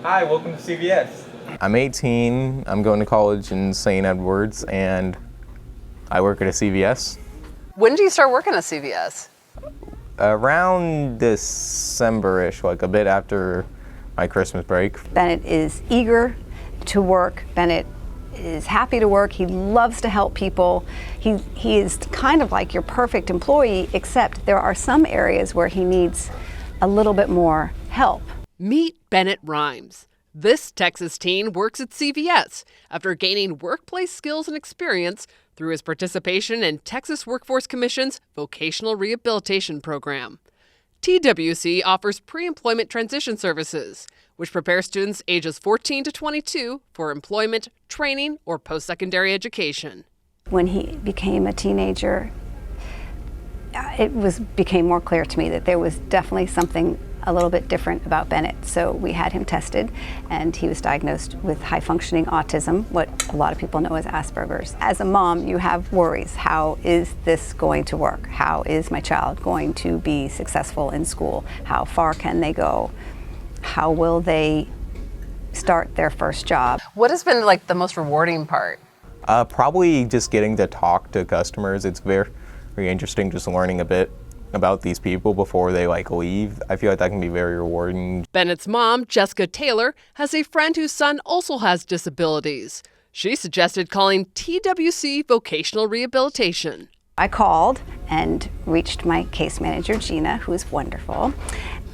Hi, welcome to CVS. I'm 18, I'm going to college in St. Edwards, and I work at a CVS. When did you start working at CVS? Around December-ish, like a bit after my Christmas break. Bennett is eager to work. Bennett is happy to work. He loves to help people. He is kind of like your perfect employee, except there are some areas where he needs a little bit more help. Meet Bennett Rhymes. This Texas teen works at CVS after gaining workplace skills and experience through his participation in Texas Workforce Commission's Vocational Rehabilitation Program. TWC offers pre-employment transition services, which prepare students ages 14 to 22 for employment, training, or post-secondary education. When he became a teenager, became more clear to me that there was definitely something a little bit different about Bennett. So we had him tested, and he was diagnosed with high-functioning autism, what a lot of people know as Asperger's. As a mom, you have worries. How is this going to work? How is my child going to be successful in school? How far can they go? How will they start their first job? What has been like the most rewarding part? Probably just getting to talk to customers. It's very interesting just learning a bit about these people before they leave. I feel like that can be very rewarding. Bennett's mom, Jessica Taylor, has a friend whose son also has disabilities. She suggested calling TWC Vocational Rehabilitation. I called and reached my case manager, Gina, who is wonderful,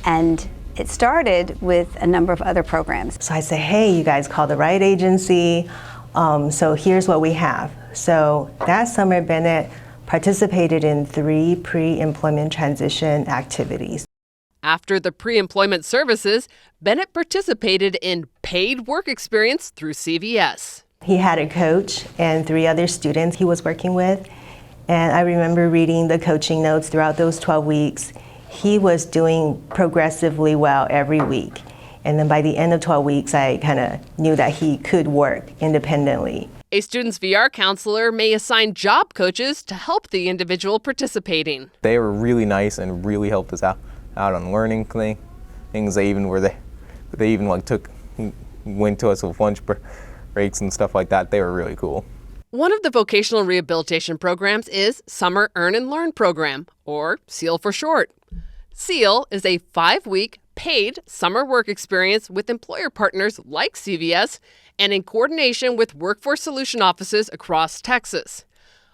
and it started with a number of other programs. So I said, hey, you guys called the right agency, so here's what we have. So that summer, Bennett participated in 3 pre-employment transition activities. After the pre-employment services, Bennett participated in paid work experience through CVS. He had a coach and 3 other students he was working with, and I remember reading the coaching notes throughout those 12 weeks. He was doing progressively well every week, and then by the end of 12 weeks, I kind of knew that he could work independently. A student's VR counselor may assign job coaches to help the individual participating. They were really nice and really helped us out on learning things. They even went to us with lunch breaks and stuff like that. They were really cool. One of the vocational rehabilitation programs is Summer Earn and Learn program, or SEAL for short. SEAL is a 5-week paid summer work experience with employer partners like CVS and in coordination with workforce solution offices across Texas.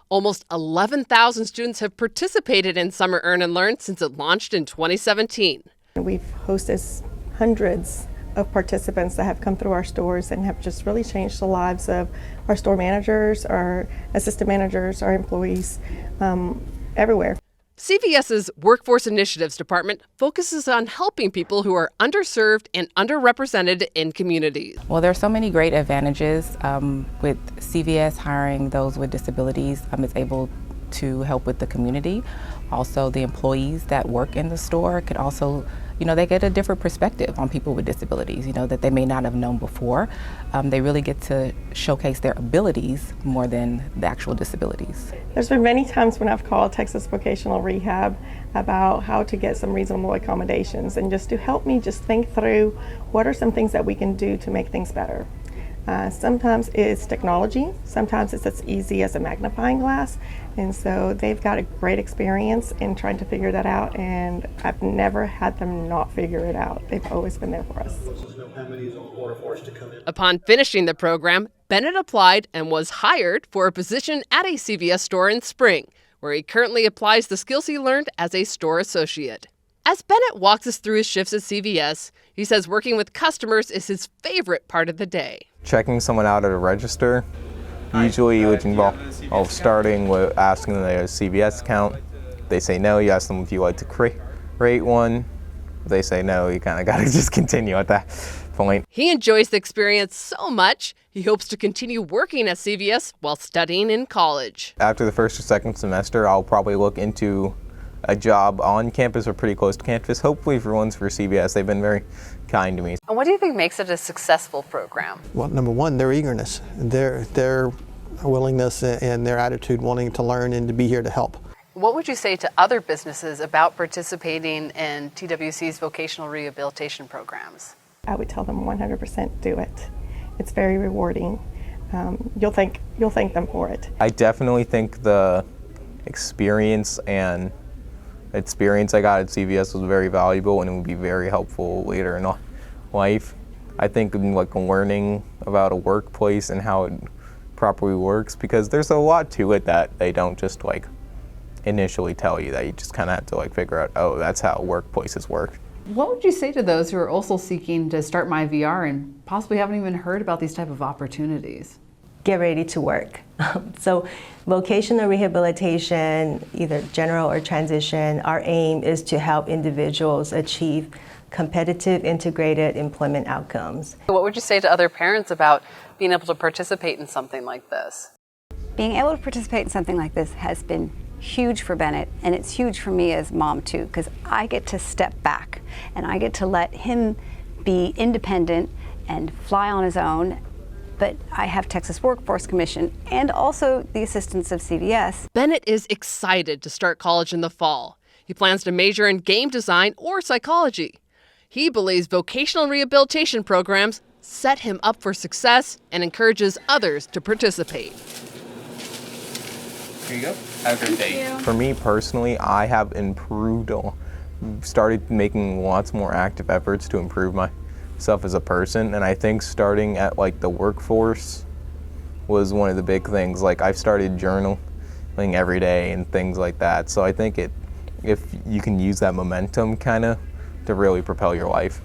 Almost 11,000 students have participated in Summer Earn and Learn since it launched in 2017. We've hosted hundreds of participants that have come through our stores and have just really changed the lives of our store managers, our assistant managers, our employees, everywhere. CVS's Workforce Initiatives Department focuses on helping people who are underserved and underrepresented in communities. Well, there are so many great advantages with CVS hiring those with disabilities. It's able to help with the community. Also, the employees that work in the store could also, they get a different perspective on people with disabilities, that they may not have known before. They really get to showcase their abilities more than the actual disabilities. There's been many times when I've called Texas Vocational Rehab about how to get some reasonable accommodations and just to help me just think through what are some things that we can do to make things better. Sometimes it's technology, sometimes it's as easy as a magnifying glass, and so they've got a great experience in trying to figure that out, and I've never had them not figure it out. They've always been there for us. Upon finishing the program, Bennett applied and was hired for a position at a CVS store in Spring, where he currently applies the skills he learned as a store associate. As Bennett walks us through his shifts at CVS, he says working with customers is his favorite part of the day. Checking someone out at a register, usually which involves starting with asking them if they have a CVS account. If they say no, you ask them if you like to create one. If they say no, you kind of got to just continue at that point. He enjoys the experience so much, he hopes to continue working at CVS while studying in college. After the first or second semester, I'll probably look into a job on campus or pretty close to campus, hopefully for CVS. They've been very kind to me. And what do you think makes it a successful program? Well, number one, their eagerness, their willingness and their attitude wanting to learn and to be here to help. What would you say to other businesses about participating in TWC's vocational rehabilitation programs? I would tell them 100% do it. It's very rewarding. You'll thank them for it. I definitely think the experience I got at CVS was very valuable, and it would be very helpful later in life. I think like learning about a workplace and how it properly works, because there's a lot to it that they don't just like initially tell you, that you just kind of have to like figure out, oh, that's how workplaces work. What would you say to those who are also seeking to start MyVR and possibly haven't even heard about these type of opportunities? Get ready to work. So vocational rehabilitation, either general or transition, our aim is to help individuals achieve competitive integrated employment outcomes. What would you say to other parents about being able to participate in something like this? Being able to participate in something like this has been huge for Bennett, and it's huge for me as mom too, because I get to step back and I get to let him be independent and fly on his own. But I have Texas Workforce Commission and also the assistance of CVS. Bennett is excited to start college in the fall. He plans to major in game design or psychology. He believes vocational rehabilitation programs set him up for success and encourages others to participate. Here you go. Have a great day. For me personally, I have started making lots more active efforts to improve myself as a person, and I think starting at like the workforce was one of the big things. Like I've started journaling every day and things like that. So I think if you can use that momentum kind of to really propel your life.